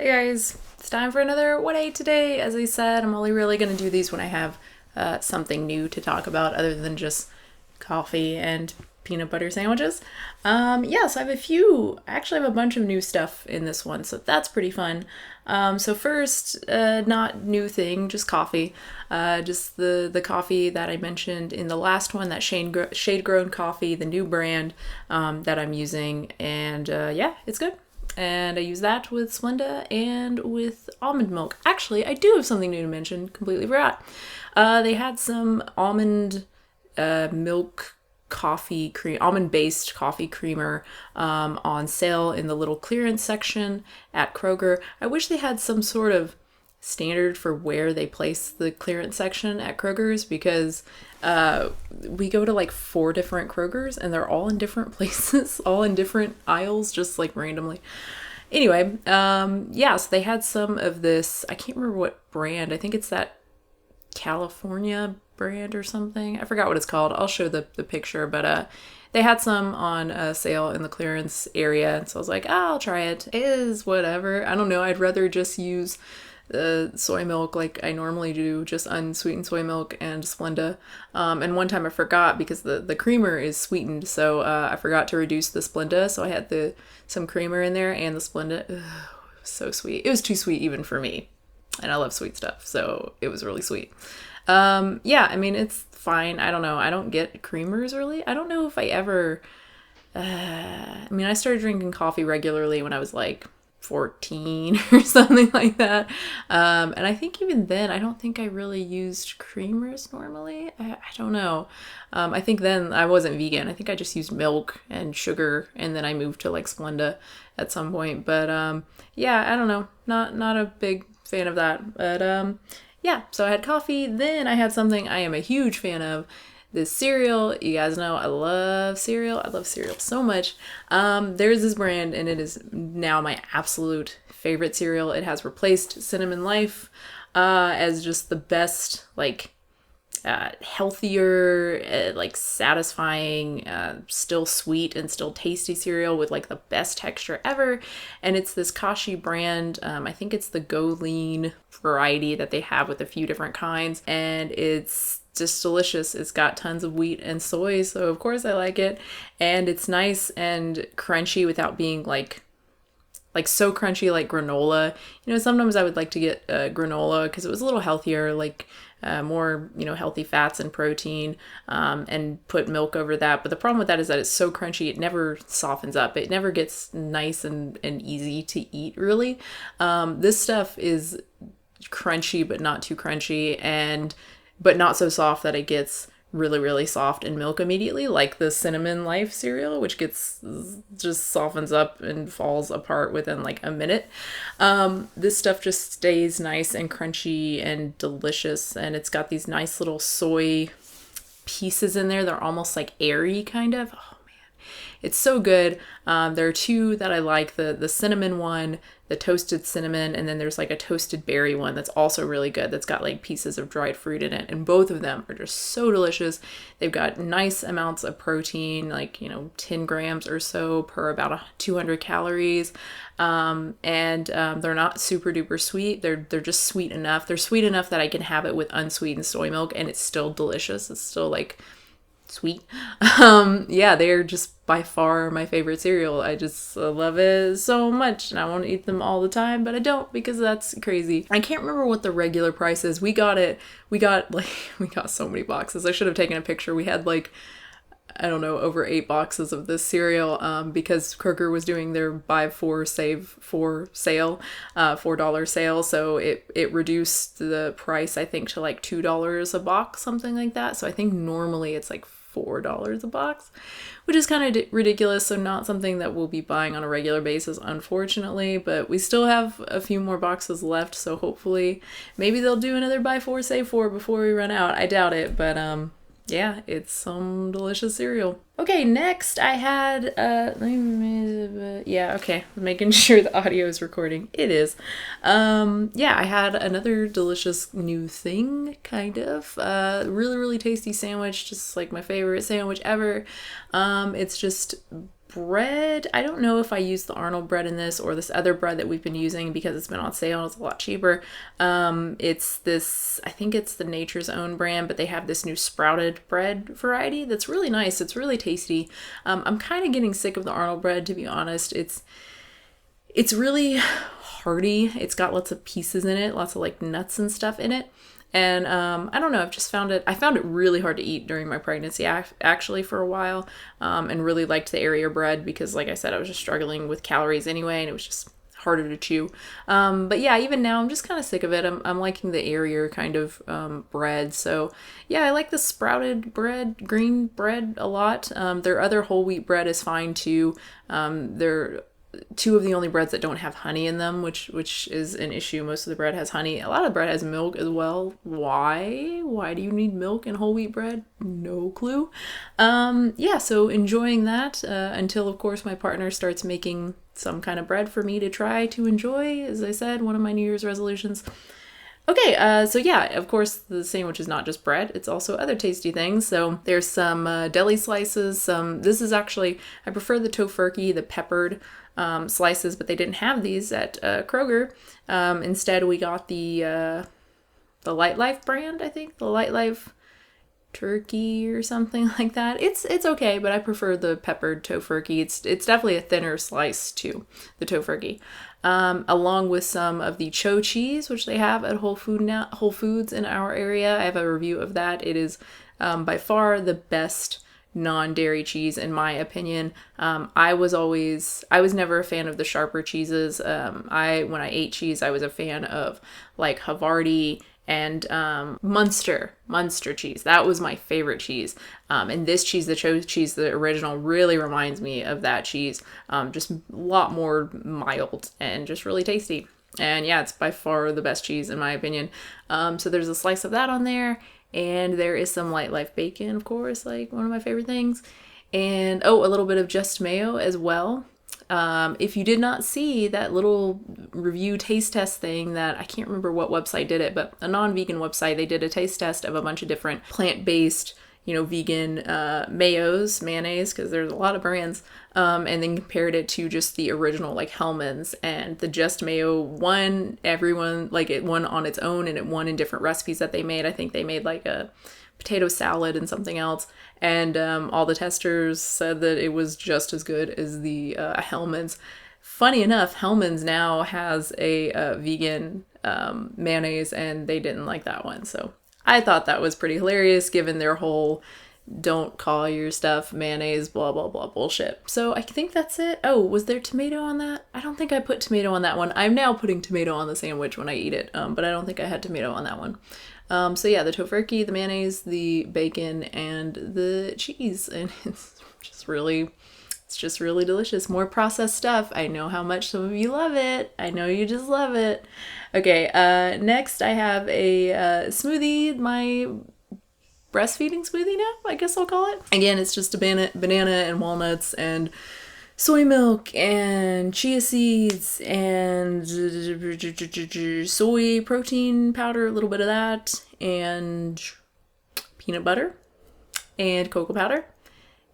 Hey guys, it's time for another What I Ate Today. As I said, I'm only really going to do these when I have something new to talk about other than just coffee and peanut butter sandwiches. So I have I actually have a bunch of new stuff in this one, so that's pretty fun. So first, not new thing, just coffee. Just the coffee that I mentioned in the last one, that shade grown coffee, the new brand that I'm using, and it's good. And I use that with Splenda and with almond milk. Actually, I do have something new to mention. Completely forgot. They had some almond milk coffee cream, almond based coffee creamer on sale in the little clearance section at Kroger. I wish they had some sort of standard for where they place the clearance section at Kroger's, because we go to like 4 different Krogers and they're all in different places, all in different aisles, just like randomly. Anyway, so they had some of this. I can't remember what brand. I think it's that California brand or something. I forgot what it's called. I'll show the picture, but they had some on sale in the clearance area, so I was like, I'll try it. It is whatever. I don't know. I'd rather just use soy milk like I normally do, just unsweetened soy milk and Splenda. And one time I forgot, because the creamer is sweetened, so I forgot to reduce the Splenda, so I had some creamer in there and the Splenda. Ugh, it was so sweet. It was too sweet even for me, and I love sweet stuff, so it was really sweet. It's fine. I don't know. I don't get creamers really. I don't know if I ever. I started drinking coffee regularly when I was like 14 or something like that. And I think even then, I don't think I really used creamers normally. I don't know. I think then I wasn't vegan. I think I just used milk and sugar, and then I moved to like Splenda at some point. But I don't know. Not a big fan of that. But so I had coffee. Then I had something I am a huge fan of. This cereal. You guys know I love cereal. I love cereal so much. There's this brand, and it is now my absolute favorite cereal. It has replaced Cinnamon Life as just the best, healthier, satisfying, still sweet and still tasty cereal with like the best texture ever. And it's this Kashi brand. I think it's the Go Lean variety that they have with a few different kinds, and it's just delicious. It's got tons of wheat and soy, so of course I like it. And it's nice and crunchy without being like so crunchy like granola. Sometimes I would like to get granola because it was a little healthier, more, healthy fats and protein, and put milk over that. But the problem with that is that it's so crunchy, it never softens up. It never gets nice and easy to eat, really. This stuff is crunchy, but not too crunchy, but not so soft that it gets really, really soft in milk immediately, like the Cinnamon Life cereal, which just softens up and falls apart within like a minute. This stuff just stays nice and crunchy and delicious, and it's got these nice little soy pieces in there. They're almost like airy, kind of. Oh man, it's so good. There are 2 that I like, the cinnamon one, the toasted cinnamon, and then there's like a toasted berry one that's also really good, that's got like pieces of dried fruit in it, and both of them are just so delicious. They've got nice amounts of protein, 10 grams or so per about 200 calories, and they're not super duper sweet. They're just sweet enough. They're sweet enough that I can have it with unsweetened soy milk and it's still delicious. It's still like sweet. They're just by far my favorite cereal. I just love it so much, and I want to eat them all the time, but I don't, because that's crazy. I can't remember what the regular price is. We got so many boxes. I should have taken a picture. We had I don't know, over 8 boxes of this cereal, because Kroger was doing their buy 4 save 4 sale, $4 sale. So it reduced the price, I think, to like $2 a box, something like that. So I think normally it's like $4 a box, which is kind of ridiculous. So not something that we'll be buying on a regular basis, unfortunately, but we still have a few more boxes left. So hopefully maybe they'll do another buy 4 save 4 before we run out. I doubt it, but it's some delicious cereal. Okay, next I had, making sure the audio is recording. It is. I had another delicious new thing, kind of. Really, really tasty sandwich, just like my favorite sandwich ever. It's just bread, I don't know if I use the Arnold bread in this or this other bread that we've been using because it's been on sale. It's a lot cheaper. It's this, I think it's the Nature's Own brand, but they have this new sprouted bread variety that's really nice. It's really tasty. I'm kind of getting sick of the Arnold bread, to be honest. It's really hearty. It's got lots of pieces in it, lots of like nuts and stuff in it. And I don't know, I found it really hard to eat during my pregnancy actually for a while, and really liked the Area bread because, like I said, I was just struggling with calories anyway, and it was just harder to chew. But yeah, even now I'm just kind of sick of it. I'm liking the Area kind of bread. So yeah, I like the sprouted bread, green bread a lot. Their other whole wheat bread is fine too. They're two of the only breads that don't have honey in them, which is an issue. Most of the bread has honey. A lot of bread has milk as well. Why do you need milk in whole wheat bread? No clue. Yeah, so enjoying that until of course my partner starts making some kind of bread for me to try to enjoy. As I said, one of my New Year's resolutions. Okay, so yeah, of course, the sandwich is not just bread, it's also other tasty things. So there's some deli slices. This is actually, I prefer the tofurkey, the peppered slices, but they didn't have these at Kroger. Instead, we got the Light Life brand, I think, the Light Life turkey or something like that. It's okay, but I prefer the peppered tofurkey. It's definitely a thinner slice too, the tofurkey. Along with some of the cho cheese, which they have at Whole Foods in our area. I have a review of that. It is by far the best non-dairy cheese in my opinion. I was never a fan of the sharper cheeses. When I ate cheese, I was a fan of like Havarti and Munster cheese. That was my favorite cheese. And this cheese, the cho cheese, the original, really reminds me of that cheese. Just a lot more mild and just really tasty. And yeah, it's by far the best cheese in my opinion. So there's a slice of that on there. And there is some Light Life bacon, of course, like one of my favorite things. And a little bit of Just Mayo as well. If you did not see that little review taste test thing that I can't remember what website did it, but a non-vegan website, they did a taste test of a bunch of different plant-based, vegan mayonnaise, because there's a lot of brands, and then compared it to just the original, like Hellmann's, and the Just Mayo won. Everyone, like, it won on its own, and it won in different recipes that they made. I think they made like a potato salad and something else, and all the testers said that it was just as good as the Hellmann's. Funny enough, Hellmann's now has a vegan mayonnaise, and they didn't like that one, so I thought that was pretty hilarious given their whole don't call your stuff mayonnaise blah blah blah bullshit. So I think that's it. Oh, was there tomato on that? I don't think I put tomato on that one. I'm now putting tomato on the sandwich when I eat it, but I don't think I had tomato on that one. So yeah, the tofurkey, the mayonnaise, the bacon, and the cheese, and it's just really delicious. More processed stuff. I know how much some of you love it. I know you just love it. Okay, next I have a smoothie, my breastfeeding smoothie now, I guess I'll call it. Again, it's just a banana and walnuts and soy milk and chia seeds and soy protein powder, a little bit of that, and peanut butter and cocoa powder,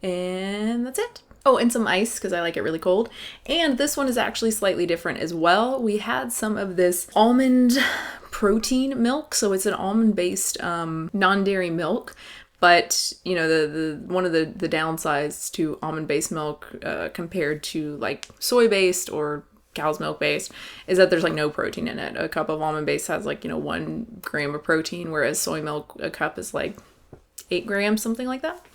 and that's it. Oh, and some ice because I like it really cold. And this one is actually slightly different as well. We had some of this almond protein milk. So it's an almond-based non-dairy milk. But, the one of the downsides to almond-based milk compared to like soy-based or cow's milk-based is that there's like no protein in it. A cup of almond-based has like, 1 gram of protein, whereas soy milk, a cup is like 8 grams, something like that.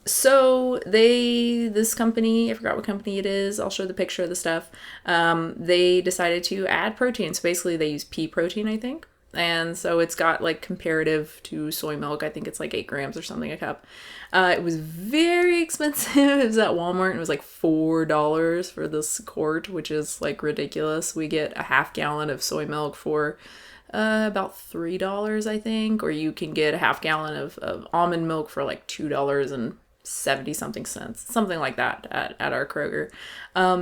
So this company, I forgot what company it is, I'll show the picture of the stuff, they decided to add protein. So basically they use pea protein, I think. And so it's got like comparative to soy milk, I think it's like 8 grams or something a cup. It was very expensive. It was at Walmart and it was like $4 for this quart, which is like ridiculous. We get a half gallon of soy milk for about $3, I think, or you can get a half gallon of almond milk for like $2.70 something cents, something like that at our Kroger.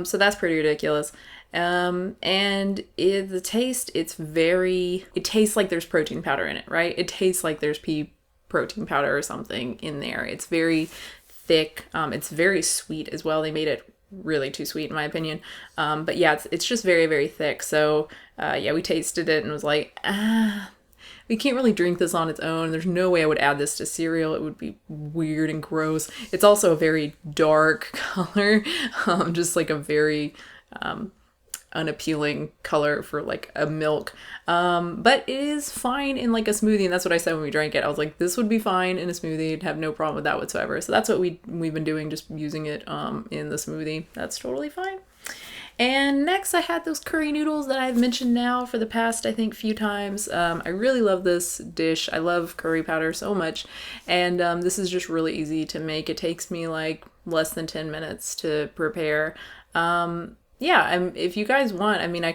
So that's pretty ridiculous. And the taste, it tastes like there's protein powder in it, right? It tastes like there's pea protein powder or something in there. It's very thick. It's very sweet as well. They made it really too sweet in my opinion. But yeah, it's just very, very thick. So yeah, we tasted it and was like, we can't really drink this on its own. There's no way I would add this to cereal. It would be weird and gross. It's also a very dark color, just like a very unappealing color for like a milk. But it is fine in like a smoothie, and that's what I said when we drank it. I was like, this would be fine in a smoothie. I'd have no problem with that whatsoever. So that's what we've been doing, just using it in the smoothie. That's totally fine. And next I had those curry noodles that I've mentioned now for the past, I think, few times. I really love this dish. I love curry powder so much. And this is just really easy to make. It takes me like less than 10 minutes to prepare. Yeah, if you guys want, I mean, I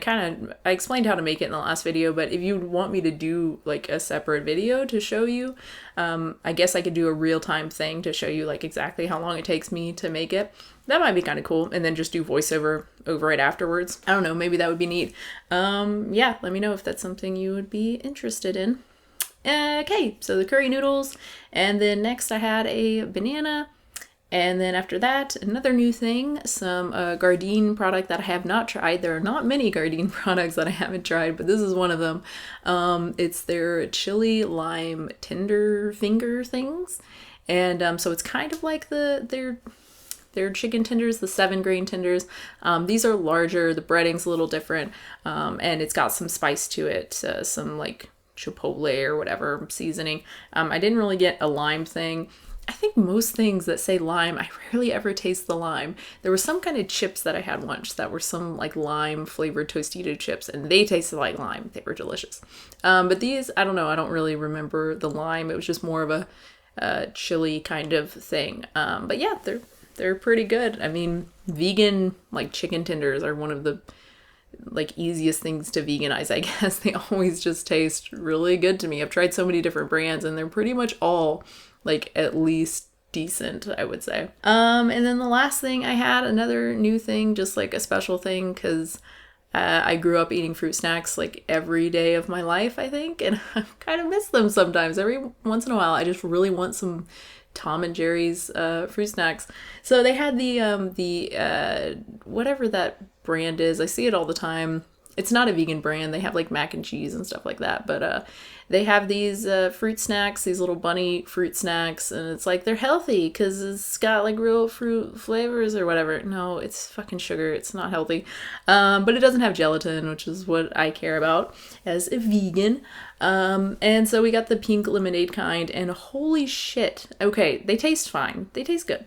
explained how to make it in the last video, but if you want me to do like a separate video to show you, I guess I could do a real-time thing to show you like exactly how long it takes me to make it. That might be kind of cool, and then just do voiceover over it afterwards. I don't know, maybe that would be neat. Yeah, let me know if that's something you would be interested in. Okay, so the curry noodles, and then next I had a banana. And then after that, another new thing, some Gardein product that I have not tried. There are not many Gardein products that I haven't tried, but this is one of them. It's their chili lime tender finger things. And so it's kind of like their chicken tenders, the 7-grain tenders. These are larger, the breading's a little different, and it's got some spice to it, some like chipotle or whatever seasoning. I didn't really get a lime thing. I think most things that say lime, I rarely ever taste the lime. There was some kind of chips that I had once that were some like lime flavored Tostito chips, and they tasted like lime. They were delicious. But these, I don't know, I don't really remember the lime. It was just more of a chili kind of thing. But yeah, they're pretty good. I mean, vegan like chicken tenders are one of the like easiest things to veganize, I guess. They always just taste really good to me. I've tried so many different brands, and they're pretty much all like at least decent, I would say. And then the last thing I had, another new thing, just like a special thing, because I grew up eating fruit snacks like every day of my life, I think, and I kind of miss them sometimes. Every once in a while, I just really want some Tom and Jerry's fruit snacks. So they had the whatever that brand is. I see it all the time. It's not a vegan brand. They have like mac and cheese and stuff like that. But they have these fruit snacks, these little bunny fruit snacks. And it's like they're healthy because it's got like real fruit flavors or whatever. No, it's fucking sugar. It's not healthy. But it doesn't have gelatin, which is what I care about as a vegan. And so we got the pink lemonade kind. And holy shit. Okay, they taste fine. They taste good.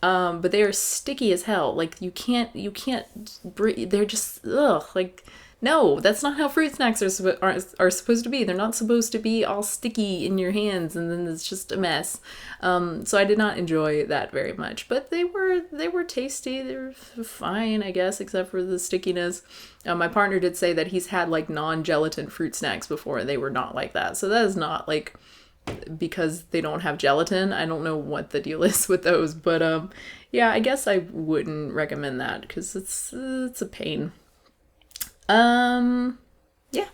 But they are sticky as hell. Like you can't breathe. They're just, ugh, like, no, that's not how fruit snacks are supposed to be. They're not supposed to be all sticky in your hands and then it's just a mess. So I did not enjoy that very much, but they were tasty. They were fine, I guess, except for the stickiness. My partner did say that he's had like non-gelatin fruit snacks before and they were not like that. So that is not like because they don't have gelatin. I don't know what the deal is with those, but yeah, I guess I wouldn't recommend that because it's a pain. Yeah,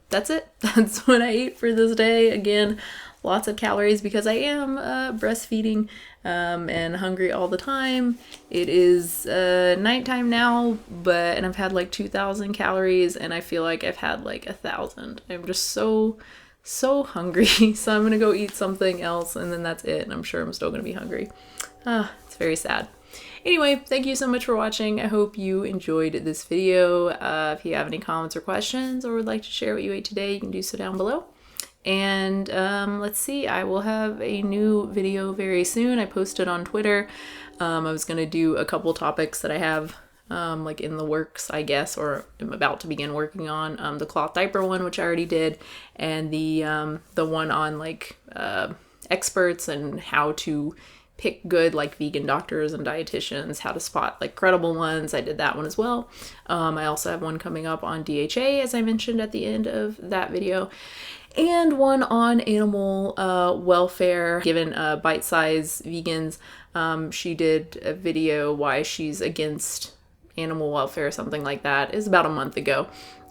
that's it. That's what I ate for this day. Again, lots of calories because I am breastfeeding and hungry all the time. It is nighttime now, and I've had like 2,000 calories and I feel like I've had like 1,000. I'm just so hungry. So I'm gonna go eat something else and then that's it. And I'm sure I'm still gonna be hungry. It's very sad. Anyway, thank you so much for watching. I hope you enjoyed this video. If you have any comments or questions or would like to share what you ate today, you can do so down below. And let's see, I will have a new video very soon. I posted on Twitter. I was gonna do a couple topics that I have like in the works, I guess, or I'm about to begin working on. The cloth diaper one, which I already did, and the one on like experts and how to pick good like vegan doctors and dietitians, how to spot like credible ones. I did that one as well. I also have one coming up on DHA, as I mentioned at the end of that video, and one on animal welfare, given Bite Size Vegans. She did a video why she's against animal welfare, something like that. It was about a month ago.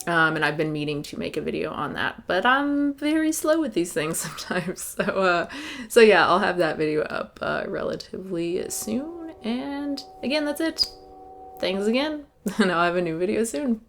And I've been meaning to make a video on that, but I'm very slow with these things sometimes. So yeah, I'll have that video up relatively soon. And again, that's it. Thanks again, and I'll have a new video soon.